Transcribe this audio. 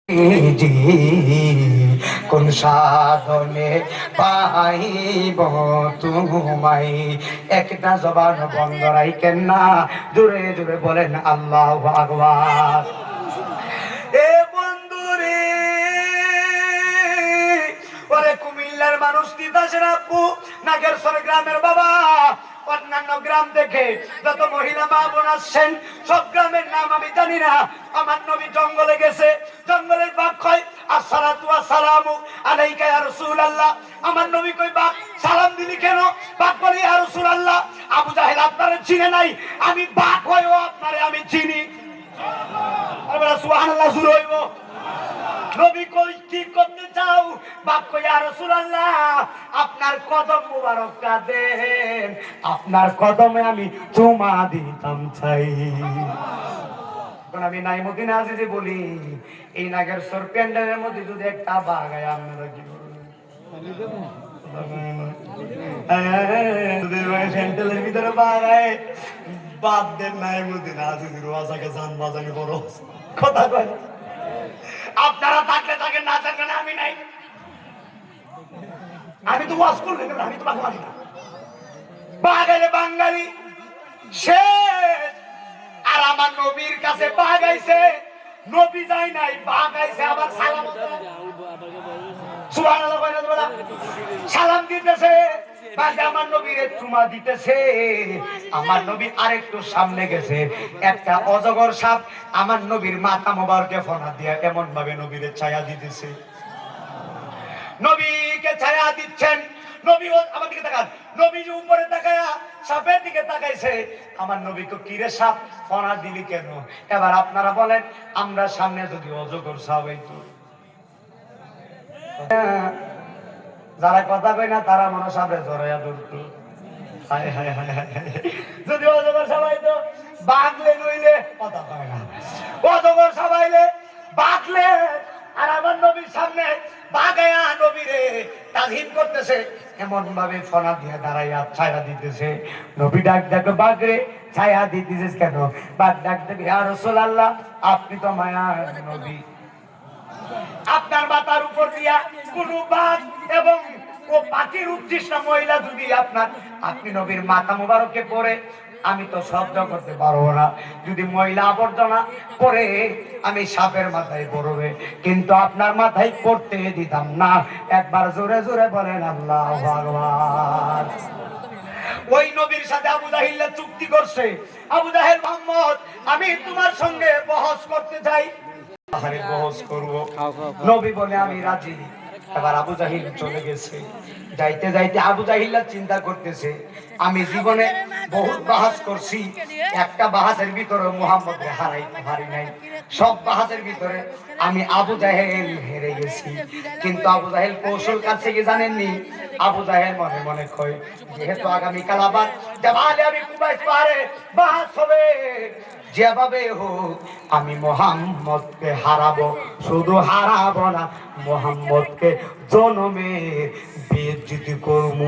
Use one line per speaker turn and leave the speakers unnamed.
জি কোন সাধনে পাইব তোমায়, একটা জবান বন্ধ রাখেন না, জোরে জোরে বলেন আল্লাহু আকবার। এ বন্ধুরে, ওরে কুমিল্লার মানুষ তিতাসের আব্বু, নাগেরসর গ্রামের বাবা, অন্যান্য গ্রাম থেকে যত মহিলা মা বোন আসছেন, সব গ্রামের নাম আমি জানি না। আমার নবী জঙ্গলে গেছে, জঙ্গলের বাঘ কয় আসসালাতু ওয়াসসালামু আলাইকা ইয়া রাসূলুল্লাহ। আমার নবী কই বাঘ সালাম দিলি কেন? বাঘ বলে ইয়া রাসূলুল্লাহ, আবু জাহেল আপনারে চিনে নাই, আমি বাঘ হইও আপনারে আমি চিনি। সুবহানাল্লাহ, সুবহানাল্লাহ জোরে হইব। নবী কই কি করতে চাও? বাপ কই ইয়া রাসূলুল্লাহ, আপনার কদম মুবারক দেন, আপনার কদমে আমি চুমা দিতাম চাই। আমি নাইমুদ্দিন আজিজি বলি, এই নাগেরসর প্যান্ডেলের মধ্যে যদি একটা বাঘ আয়, আপনারা কি করবেন? প্যান্ডেলের ভিতরে বাঘ আয়, বাদ দেন নাইমুদ্দিন আজিজির ওয়াজাকে জান বাজানি বড় কথা কয়। আপনারা থাকলে থাকেন, না থাকলে আমি নাই। আমি তো ওয়াজ করলে, আমি তো বাঙালি না। বাঙালি বাঙালি শেষ। আর আমার নবীর কাছে বাঘ আইছে, নবী যায় নাই, বাঘ আইছে আবার সালাম সুবহানাল্লাহ সালাম দিতেছে, বাঘে আমার নবীর চুমা দিতেছে। আমার নবী আরেকটু সামনে গেছে, একটা অজগর সাপ আমার নবীর মাথা মোবারকে ফনা দিয়া এমন ভাবে নবীর ছায়া দিতেছে। নবীকে ছায়া দিচ্ছেন, নবী আমার দিকে তাকান, নবী যে উপরে তাকায়া সাপের দিকে তাকাইছে। আমার নবীকে কিরে সাপ ফনা দিলি কেন? এবার আপনারা বলেন, আমরা সামনে যদি অজগর সাপ হইতো, যারা কথা কয় না তারা মনে সাপে জড়াইয়া ধরতো। হায় হায় হায় হায়, যদি অজগর সাপ হইতো, বাঘলে নইলে কথা কয় না, অজগর সাপ হইলে বাঘলে। আর আমার নবীর সামনে বাগায়া নবীরে তাজিম করতেছে, এমন ভাবে ফনা দিয়ে দাঁড়াইয়া ছায়া দিতেছে। নবী ডাক ডাকে, বাঘরে ছায়া দিতেছিস কেন? বাঘ ডাক ডাকে, ইয়া রাসূলুল্লাহ, আপনি তো মায়ার নবী, আপনার মাথার উপর দিয়া কোন বাঘ এবং ও পাখির উচ্ছিষ্ট মহিলা যদি আপনি নবীর মাথা মোবারকে পড়ে, আমি তো সহ্য করতে পারবো না। যদি মহিলা আবর্জনা পরে আমি সাপের মাথায় পড়বে, কিন্তু আপনার মাথায় পড়তে দিতাম না। একবার জোরে জোরে বলেন আল্লাহু আকবার। ওই নবীর সাথে আবু জাহিল চুক্তি করছে। আবু জাহেল, মুহাম্মদ, আমি তোমার সঙ্গে বহস করতে চাই। আরে বহস করব? নবী বলে আমি রাজি। এবার আবু জাহিল চলে গেছে। যাইতে যাইতে আবু জাহিল চিন্তা করতেছে, আমি জীবনে বহুত বাহাস করছি, একটা বাহাসের ভিতরে মুহাম্মদকে হারাইতে পারি নাই। সব বাহাসের ভিতরে আমি আবু জাহেল হেরে গেছি। কিন্তু আবু জাহেল কৌশল কাছে কি জানেননি? আবু জাহেল মনে মনে কয়, যেহেতু আগামীকাল আবার জামালে আমি কুবাইস পারে বাহাস হবে, যেভাবে হোক আমি মুহাম্মদকে হারাবো। শুধু হারাবো না, মুহাম্মদকে জনমে বেইজ্জতি করব।